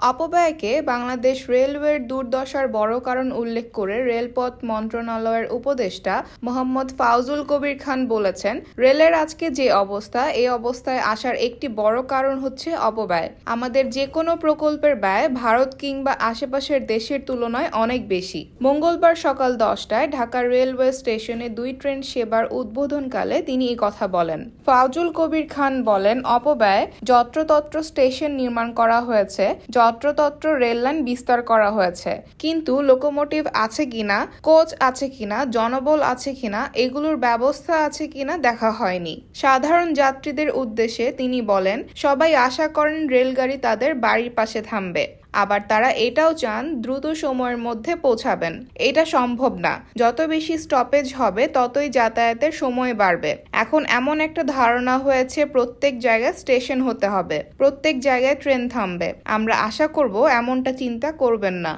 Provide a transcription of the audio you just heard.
অপব্যয়কে বাংলাদেশ রেলওয়ের দুর্দশার বড় কারণ উল্লেখ করে রেলপথ মন্ত্রণালয়ের উপদেষ্টা মোহাম্মদ ফাউজুল কবির খান বলেছেন, রেলের আজকে যে অবস্থা, এই অবস্থায় আসার একটি বড় কারণ হচ্ছে অপব্যয়। আমাদের যে কোনো প্রকল্পের ব্যয় ভারত কিংবা আশেপাশের দেশের তুলনায় অনেক বেশি। মঙ্গলবার সকাল 10টায় ঢাকা রেলওয়ে স্টেশনে 2 ট্রেন সেবার উদ্বোধনকালে তিনি এই কথা বলেন। ফাউজুল কবির খান বলেন, অপব্যয় যত্রতত্র স্টেশন নির্মাণ করা হয়েছে, যত্রতত্র রেললাইন বিস্তার করা হয়েছে, কিন্তু লোকোমোটিভ আছে কিনা, কোচ আছে কিনা, জনবল আছে কিনা, এগুলোর ব্যবস্থা আছে কিনা দেখা হয়নি। সাধারণ যাত্রীদের উদ্দেশ্যে তিনি বলেন, সবাই আশা করেন রেলগাড়ি তাদের বাড়ির পাশে থামবে। আবার তারা এটাও চান দ্রুত সময়ের মধ্যে পৌঁছাবেন। এটা সম্ভব না। যত বেশি স্টপেজ হবে ততই যাতায়াতের সময় বাড়বে। এখন এমন একটা ধারণা হয়েছে প্রত্যেক জায়গায় স্টেশন হতে হবে, প্রত্যেক জায়গায় ট্রেন থামবে। আমরা আশা করব এমনটা চিন্তা করবেন না।